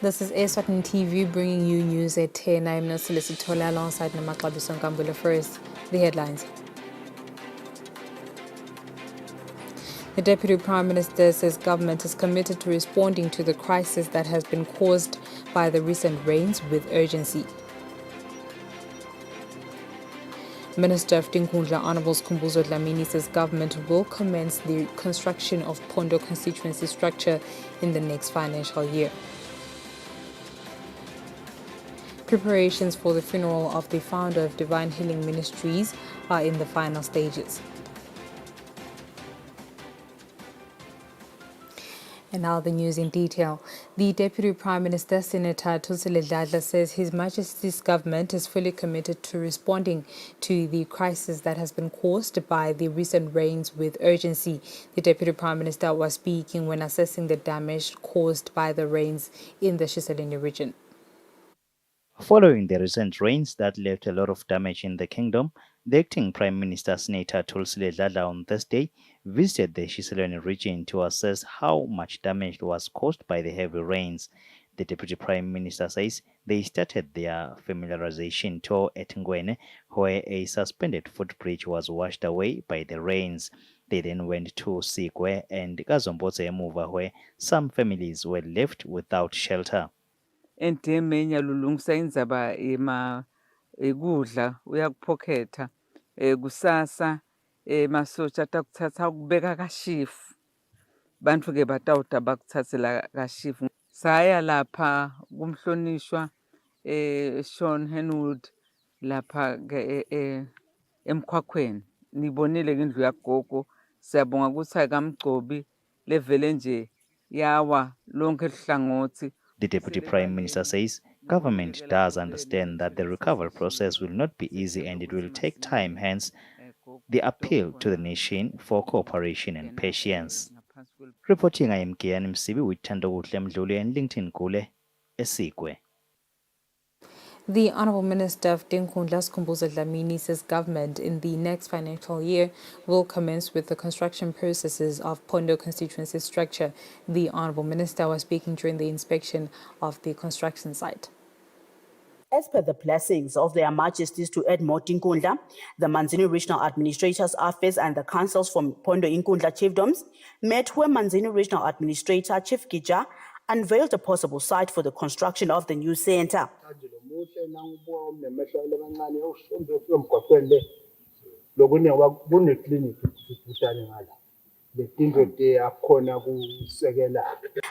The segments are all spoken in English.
This is Eswatini TV bringing you news at 10. I'm Nasilis Tola alongside Namakabiso Nkambula. First, the headlines. The Deputy Prime Minister says government is committed to responding to the crisis that has been caused by the recent rains with urgency. Minister of Tinkundla Honourable Skhumbuzo Dlamini says government will commence the construction of Pondo constituency structure in the next financial year. Preparations for the funeral of the founder of Divine Healing Ministries are in the final stages. And now the news in detail. The Deputy Prime Minister, Senator Thusile Dladla, says His Majesty's government is fully committed to responding to the crisis that has been caused by the recent rains with urgency. The Deputy Prime Minister was speaking when assessing the damage caused by the rains in the Eswatini region. Following the recent rains that left a lot of damage in the kingdom, the acting Prime Minister Senator Thusile Dladla on Thursday visited the Eswatini region to assess how much damage was caused by the heavy rains. The Deputy Prime Minister says they started their familiarization tour at Ngwene, where a suspended footbridge was washed away by the rains. They then went to Sikwe and Kazombotse Emuva, where some families were left without shelter. Endemeni yalulungisa indzaba ekudla uyakuphoketha kusasa masotsha atakuthatha ukubeka kashifu bantu ke batawuta bakuthathela kashifu saya lapha kumhlonishwa Sean Henwood lapha ke emkhwakhweni nibonile ke indlu yagogo siyabonga ukuthi akamgcobi levele nje yawa lonke ehlangothi. The Deputy Prime Minister says government does understand that the recovery process will not be easy and it will take time, hence the appeal to the nation for cooperation and patience. Reporting, I am Kian Msibi with Tandogutle Mdluli and LinkedIn Kule, Esikwe. The Honourable Minister of Tinkundla Skhumbuzo Dlamini says government in the next financial year will commence with the construction processes of Pondo constituency structure. The Honourable Minister was speaking during the inspection of the construction site. As per the blessings of their majesties to add more Tinkundla, the Manzini Regional Administrator's Office and the councils from Pondo Inkundla chiefdoms met where Manzini Regional Administrator Chief Gija unveiled a possible site for the construction of the new centre. The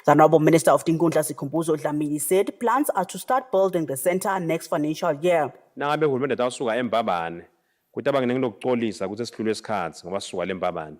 Honourable Minister of Tinkundla Skhumbuzo Dlamini said plans are to start building the centre next financial year. Nangabe uhulumende atawusuka eMbabane kuthi abangenekulokuxolisa ukuthi esidlule isikhathi ngoba sisuka leMbabane.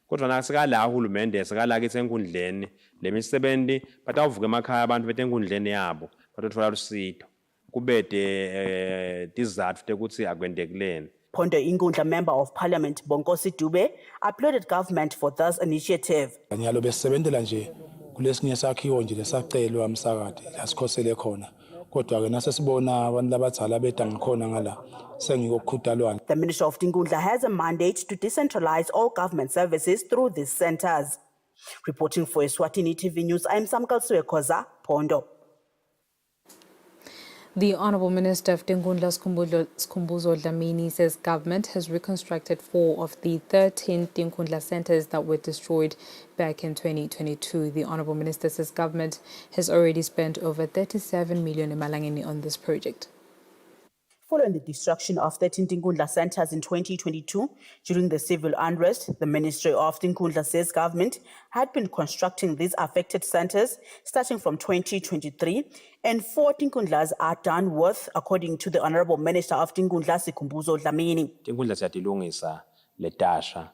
Kodwa nasekala uhulumende sekala ke enkundleni lemisebenzi batawuvuka emakhaya abantu betenkundleni yabo batothola usizo kubede tizathu tekuthi akwendekuleni. Pondo Inkundla Member of Parliament Bonkosi Dube applauded government for this initiative. Nyalo besebenzela nje kulesinye sakhiwo nje lesacelwa umsakade lasikhosele khona kodwa ke nasesibona abantu labadala beda ngikhona ngala sengikokukhudalwana. The Minister of Tinkundla has a mandate to decentralize all government services through these centres. Reporting for Eswatini TV News, I am Samkal Suekoza, Pondo. The Honourable Minister of Tinkundla Skhumbuzo Dlamini says government has reconstructed 4 of the 13 Tinkundla centres that were destroyed back in 2022. The Honourable Minister says government has already spent over 37 million emalangeni on this project. Following the destruction of 13 Tinkundla centres in 2022 during the civil unrest, the Ministry of Tinkundla says government had been constructing these affected centres starting from 2023, and 4 Tinkundlas are done with, according to the Honourable Minister of Tinkundla Skhumbuzo Dlamini. Tinkundla siyatilungisa letasha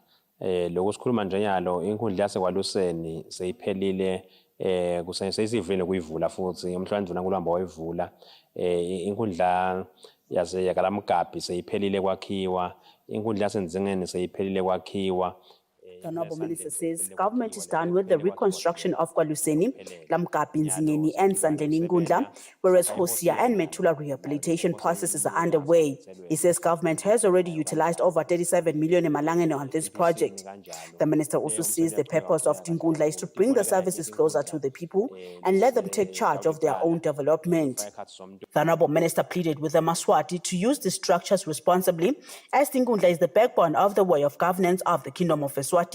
lokusikhuluma nje nyalo inkundla yasekwaluseni seyiphelile kusayisivile kuyivula futhi umhlangano kulamba wayivula inkundla yakalamgabi seyiphelile kwakhiwa inkundla yasenzingeni seyiphelile kwakhiwa The Honourable Minister says government is done with the reconstruction of KwaLuseni, Lamkapi, Nzingeni and Sandleni Ngundla, whereas Hosea and Metula rehabilitation processes are underway. He says government has already utilised over 37 million emalangeni on this project. The minister also says the purpose of Tinkundla is to bring the services closer to the people and let them take charge of their own development. The Honourable Minister pleaded with the Maswati to use the structures responsibly, as Tinkundla is the backbone of the way of governance of the Kingdom of Eswatini.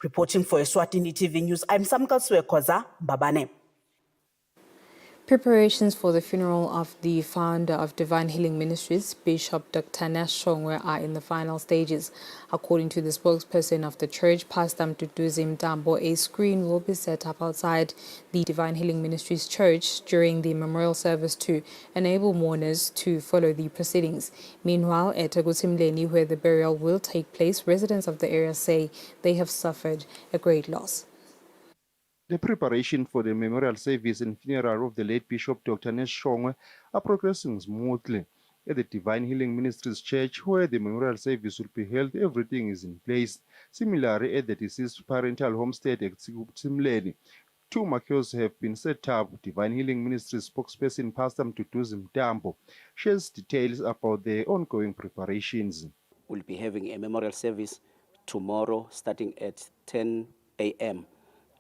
Reporting for Eswatini TV News, I'm Samka Koza Mbabane. Preparations for the funeral of the founder of Divine Healing Ministries, Bishop Dr. Nash Shongwe, are in the final stages. According to the spokesperson of the church, Pastor Mduduzi Mtambo, a screen will be set up outside the Divine Healing Ministries church during the memorial service to enable mourners to follow the proceedings. Meanwhile, at Agusimleni, where the burial will take place, residents of the area say they have suffered a great loss. The preparation for the memorial service and funeral of the late Bishop Dr. Nash Shongwe are progressing smoothly. At the Divine Healing Ministries Church, where the memorial service will be held, everything is in place. Similarly, at the deceased parental homestead at Simleni, 2 marquees have been set up. Divine Healing Ministries spokesperson Pastor Mduduzi Mtambo shares details about the ongoing preparations. We'll be having a memorial service tomorrow starting at 10 a.m.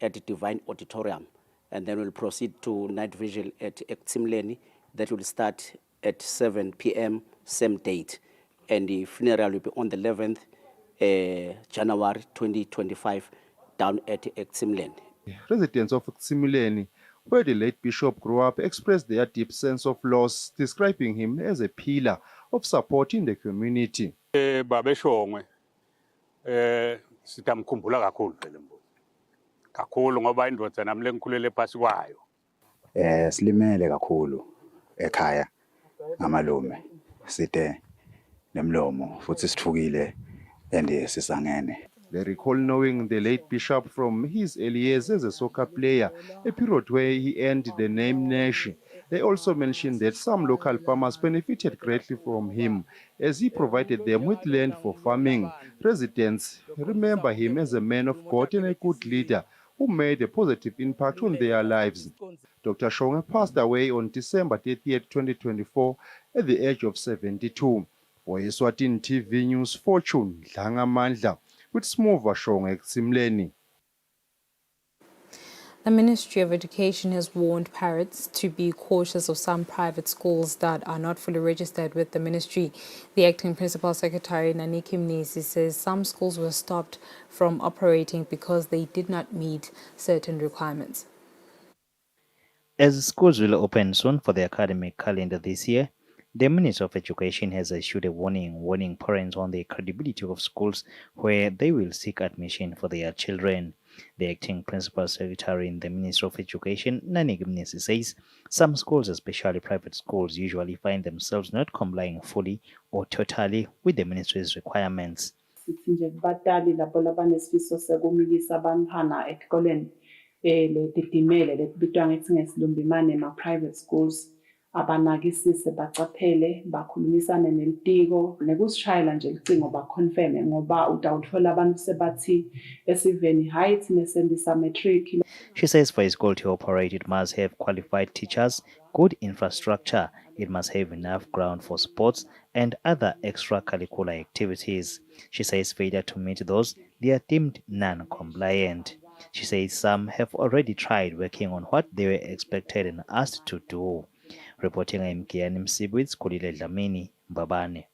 at the Divine Auditorium, and then we'll proceed to night vigil at Ektimleni. That will start at 7 p.m. same date, and the funeral will be on the 11th January 2025 down at Ektimleni. Residents of Ektimleni, where the late bishop grew up, expressed their deep sense of loss, describing him as a pillar of support in the community. Babe Shongwe sitamkhumbula kakhulu kakhulu ngoba indoda nami lengikhulele phasi kwayo. Silimele kakhulu ekhaya ngamalume side nemlomo futhi sithukile and sisangene. They recall knowing the late bishop from his early years as a soccer player, a period where he earned the name Nash. They also mentioned that some local farmers benefited greatly from him as he provided them with land for farming. Residents remember him as a man of God and a good leader who made a positive impact on their lives. Dr. Shongwe passed away on December 30th, 2024 at the age of 72. For Eswatini TV News, Fortune Dlangamandla with Smova Shongwe Ektimleni. The Ministry of Education has warned parents to be cautious of some private schools that are not fully registered with the ministry. The acting principal secretary, Naniki Mnisi, says some schools were stopped from operating because they did not meet certain requirements. As schools will open soon for the academic calendar this year, the Ministry of Education has issued a warning parents on the credibility of schools where they will seek admission for their children. The acting principal secretary in the Ministry of Education, Nanik Mnisi, says some schools, especially private schools, usually find themselves not complying fully or totally with the ministry's requirements. Private schools abanakisise bacaphele bakhulumisane nelitiko nekusishayela nje licingo baconfirme ngoba utawuthola abantu sebathi esiveni height nesendisa matric. She says for a school to operate, it must have qualified teachers, good infrastructure, it must have enough ground for sports and other extracurricular activities. She says failure to meet those, they are deemed non-compliant. She says some have already tried working on what they were expected and asked to do. Reporting MKN Msibwitz, Kulile Dlamini, Mbabane.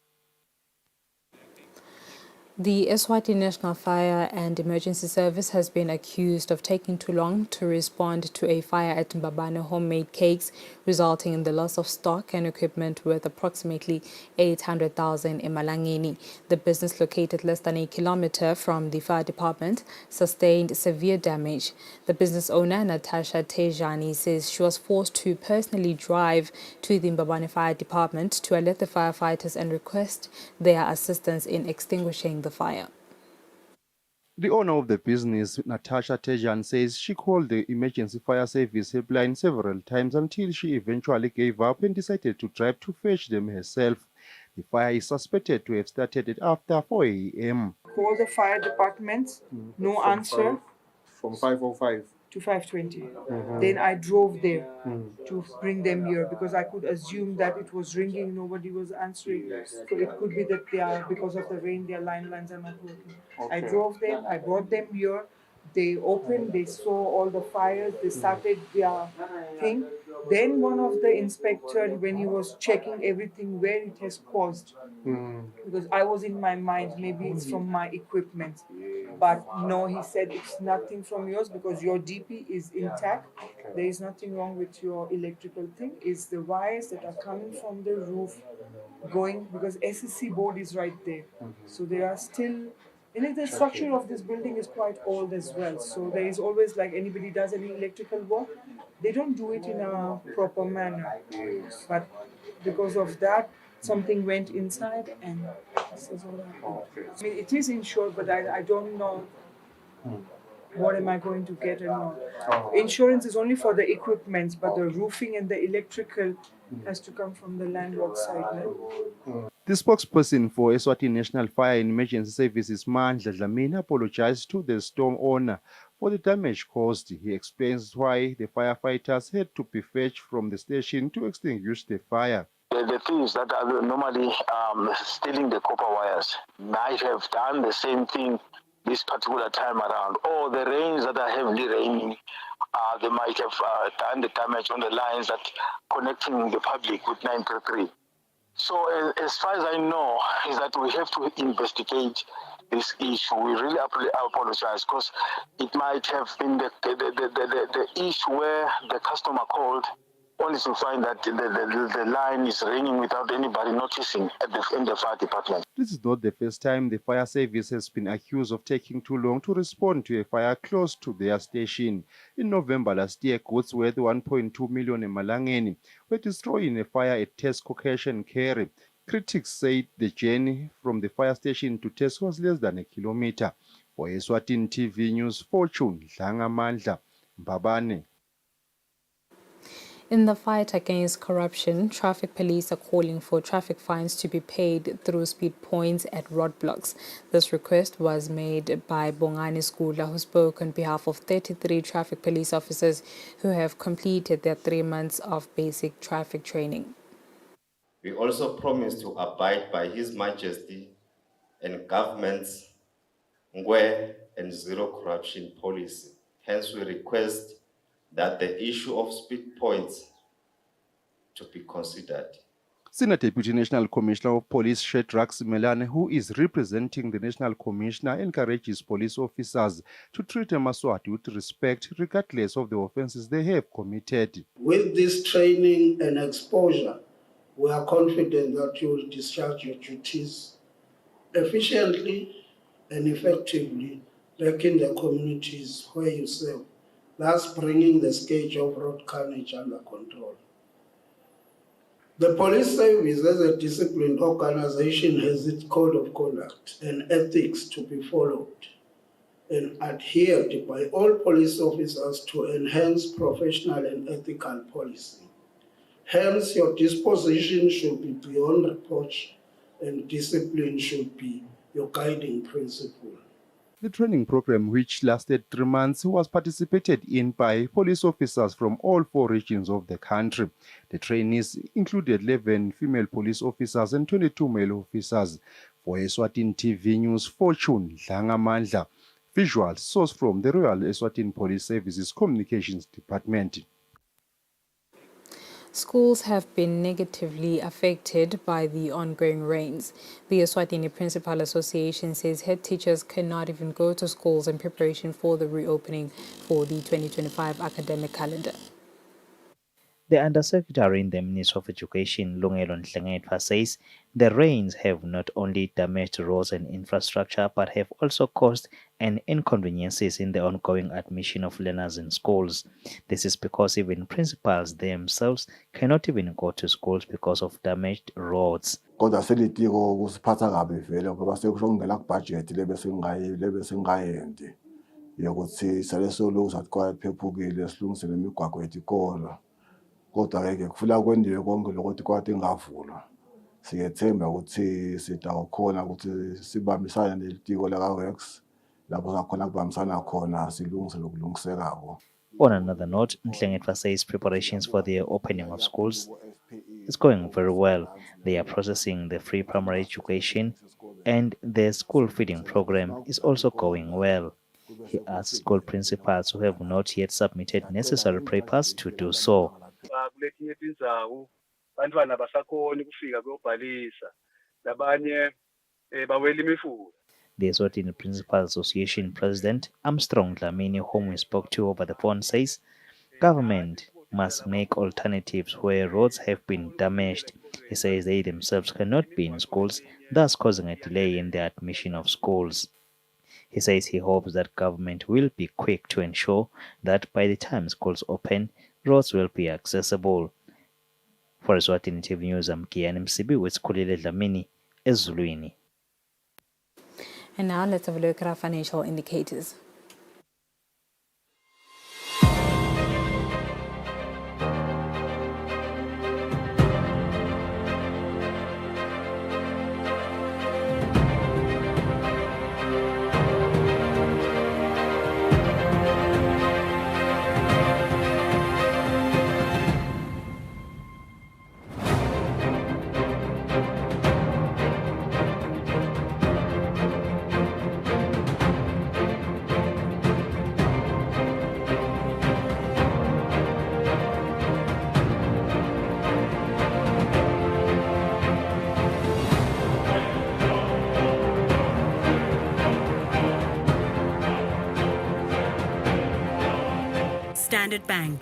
The Eswatini National Fire and Emergency Service has been accused of taking too long to respond to a fire at Mbabane Homemade Cakes, resulting in the loss of stock and equipment worth approximately 800,000 in Malangeni. The business, located less than a kilometer from the fire department, sustained severe damage. The business owner, Natasha Tejani, says she was forced to personally drive to the Mbabane Fire Department to alert the firefighters and request their assistance in extinguishing the fire. The owner of the business, Natasha Tejan, says she called the emergency fire service helpline several times until she eventually gave up and decided to drive to fetch them herself. The fire is suspected to have started at after 4 a.m. called the fire department, no answer. From 505. To 520. Then I drove there to bring them here because I could assume that it was ringing, nobody was answering. So it could be that they are, because of the rain, their lines are not working. I drove them, I brought them here. They opened, they saw all the fires, they started their thing. Then one of the inspector, when he was checking everything where it has caused, because I was in my mind, maybe it's from my equipment. But no, he said it's nothing from yours because your DP is intact. There is nothing wrong with your electrical thing. It's the wires that are coming from the roof going, because SSC board is right there. So there are still, and the structure of this building is quite old as well. So there is always, like, anybody does any electrical work, they don't do it in a proper manner. But because of that, something went inside and this is all happened. I mean, it is insured, but I don't know what am I going to get and not. Insurance is only for the equipment, but the roofing and the electrical has to come from the landlord side. No? The spokesperson for Eswatini National Fire and Emergency Services, Mandla Dlamini, apologized to the storm owner for the damage caused. He explains why the firefighters had to be fetched from the station to extinguish the fire. The things that are normally stealing the copper wires might have done the same thing this particular time around, or the rains that are heavily raining, they might have done the damage on the lines that connecting the public with 933. So as far as I know, is that we have to investigate this issue. We really apologize because it might have been the issue where the customer called only to find that the line is raining without anybody noticing in the fire department. This is not the first time the fire service has been accused of taking too long to respond to a fire close to their station. In November last year, goods worth 1.2 million in Malangeni were destroyed in a fire at Tesco Cash and Carry. Critics said the journey from the fire station to Tesco was less than a kilometer. For Eswatini TV News, Fortune Dlangamandla, Mbabane. In the fight against corruption, traffic police are calling for traffic fines to be paid through speed points at roadblocks. This request was made by Bongani Skula, who spoke on behalf of 33 traffic police officers who have completed their 3 months of basic traffic training. We also promise to abide by His Majesty and government's Ngwe and zero corruption policy. Hence, we request that the issue of speed points to be considered. Senior Deputy National Commissioner of Police Shedrack Simelane, who is representing the National Commissioner, encourages police officers to treat Emaswati with respect regardless of the offences they have committed. With this training and exposure, we are confident that you will discharge your duties efficiently and effectively back in the communities where you serve, thus bringing the scourge of road carnage under control. The police service as a disciplined organization has its code of conduct and ethics to be followed and adhered by all police officers to enhance professional and ethical policing. Hence, your disposition should be beyond reproach and discipline should be your guiding principle. The training program, which lasted 3 months, was participated in by police officers from all 4 regions of the country. The trainees included 11 female police officers and 22 male officers. For Eswatini TV News, Fortune Dlangamandla. Visual source from the Royal Eswatini Police Services Communications Department. Schools have been negatively affected by the ongoing rains. The Eswatini Principal Association says head teachers cannot even go to schools in preparation for the reopening for the 2025 academic calendar. The Undersecretary in the Ministry of Education, Lungelo Nhlengetwa, says the rains have not only damaged roads and infrastructure but have also caused an inconveniences in the ongoing admission of learners in schools. This is because even principals themselves cannot even go to schools because of damaged roads. Kodwa selitiko kusiphatha kabi vele ngoba sekusongela kubudget lebesingayendi yokuthi sale solo sathi phephukile silungisele imigwaqo yetikolo kodwa ke kufuna kwendiwe konke lokuthi kwade ingavulwa Siyethemba ukuthi sitawukhona ukuthi sibambisane nelitiko laka-Works lapho sakhona kubambisana khona silungise lokulungisekako. On another note, Nhlengetwa says preparations for the opening of schools is going very well. They are processing the free primary education and the school feeding program is also going well. He asked school principals who have not yet submitted necessary papers to do so. Kuletinye tindzawo bantwana abasakhoni kufika kuyobhalisa labanye bawela imifula. The Eswatini Principal Association President Armstrong Dlamini, whom we spoke to over the phone, says government must make alternatives where roads have been damaged. He says they themselves cannot be in schools, thus causing a delay in the admission of schools. He says he hopes that government will be quick to ensure that by the time schools open, roads will be accessible. For Eswatini TV News, I'm Kian Msibi with Kulile Dlamini, Ezulwini. And now let's have a look at our financial indicators. Standard Bank.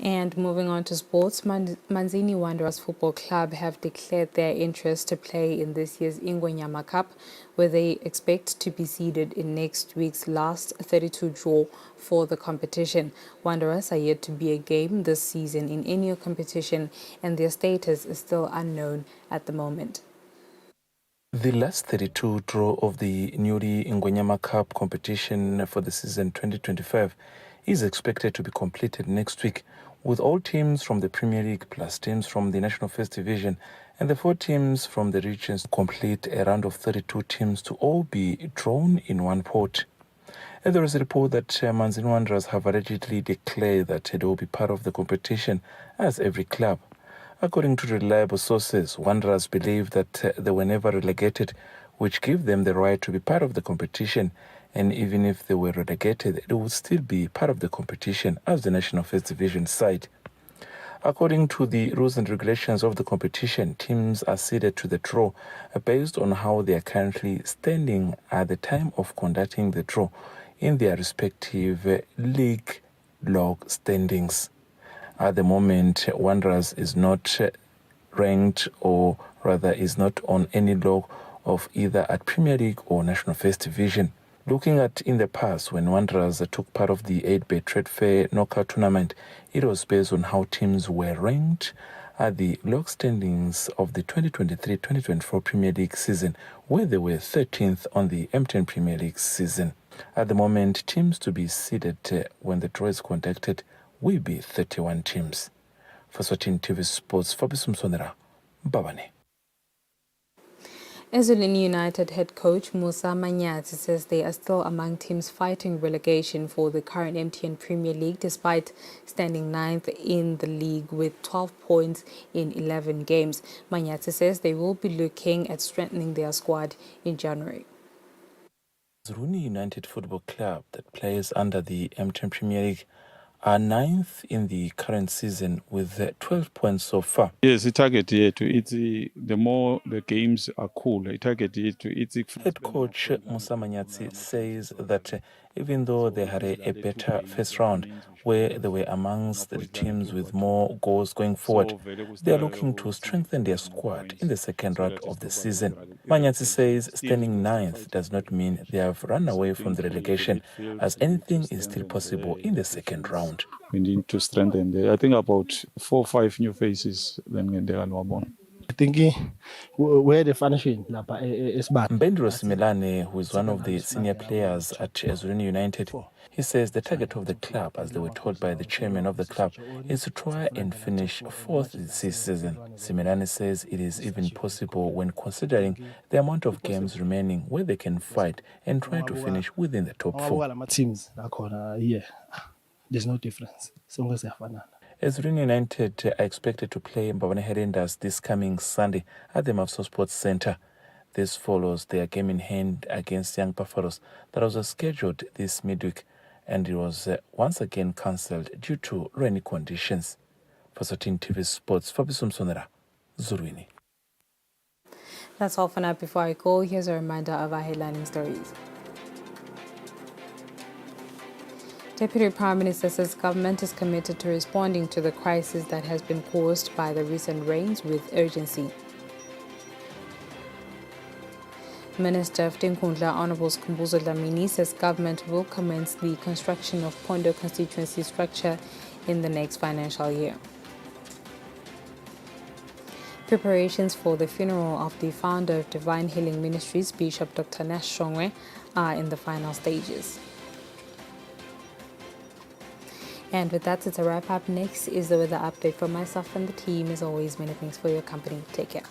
And moving on to sports, Manzini Wanderers Football Club have declared their interest to play in this year's Ingonyama Cup, where they expect to be seeded in next week's last 32 draw for the competition. Wanderers are yet to be a game this season in any competition, and their status is still unknown at the moment. The last 32 draw of the newly Ingonyama Cup competition for the season 2025 is expected to be completed next week, with all teams from the Premier League plus teams from the National First Division and the 4 teams from the regions complete a round of 32 teams to all be drawn in one pot. And there is a report that Manzini Wanderers have allegedly declared that they will be part of the competition as every club. According to reliable sources, Wanderers believe that they were never relegated, which gave them the right to be part of the competition. And even if they were relegated, they would still be part of the competition as the National First Division side. According to the rules and regulations of the competition, teams are seeded to the draw based on how they are currently standing at the time of conducting the draw in their respective league log standings. At the moment, Wanderers is not ranked, or rather is not on any log of either at Premier League or National First Division. Looking at in the past, when Wanderers took part of the 8-Bay Trade Fair knockout tournament, it was based on how teams were ranked at the log standings of the 2023-2024 Premier League season, where they were 13th on the M10 Premier League season. At the moment, teams to be seeded when the draw is conducted will be 31 teams. For Eswatini TV Sports, Fabrice Msonera, Babane. Ezulwini United head coach Musa Manyati says they are still among teams fighting relegation for the current MTN Premier League, despite standing 9th in the league with 12 points in 11 games. Manyati says they will be looking at strengthening their squad in January. Ezulwini United Football Club that plays under the M10 Premier League are 9th in the current season with 12 points so far. Yes, target it's the more the games are cool. Target it's Head coach Musa Manyati says that even though they had a better first round where they were amongst the teams with more goals going forward. They are looking to strengthen their squad in the second round of the season. Manyatsi says standing ninth does not mean they have run away from the relegation, as anything is still possible in the second round. We need to strengthen there. I think about 4 or 5 new faces then they are born. I think where the finishing is bad. Mbendro Similane, who is one of the senior players at Eswatini United, he says the target of the club, as they were told by the chairman of the club, is to try and finish fourth this season. Similane says it is even possible when considering the amount of games remaining where they can fight and try to finish within the top four. Teams, there's no difference. Eswatini United are expected to play Mbabane Highlanders this coming Sunday at the Mavso Sports Centre. This follows their game in hand against Young Buffaloes that was scheduled this midweek, and it was once again cancelled due to rainy conditions. For Eswatini TV Sports, Fabiso Msonera, Zurwini. That's all for now. Before I go, here's a reminder of our headlining stories. Deputy Prime Minister says government is committed to responding to the crisis that has been caused by the recent rains with urgency. Minister of Tinkundla Honorable Skhumbuzo Dlamini says government will commence the construction of Pondo constituency structure in the next financial year. Preparations for the funeral of the founder of Divine Healing Ministries, Bishop Dr. Nash Shongwe, are in the final stages. And with that, it's a wrap up. Next is the weather update from myself and the team. As always, many thanks for your company. Take care.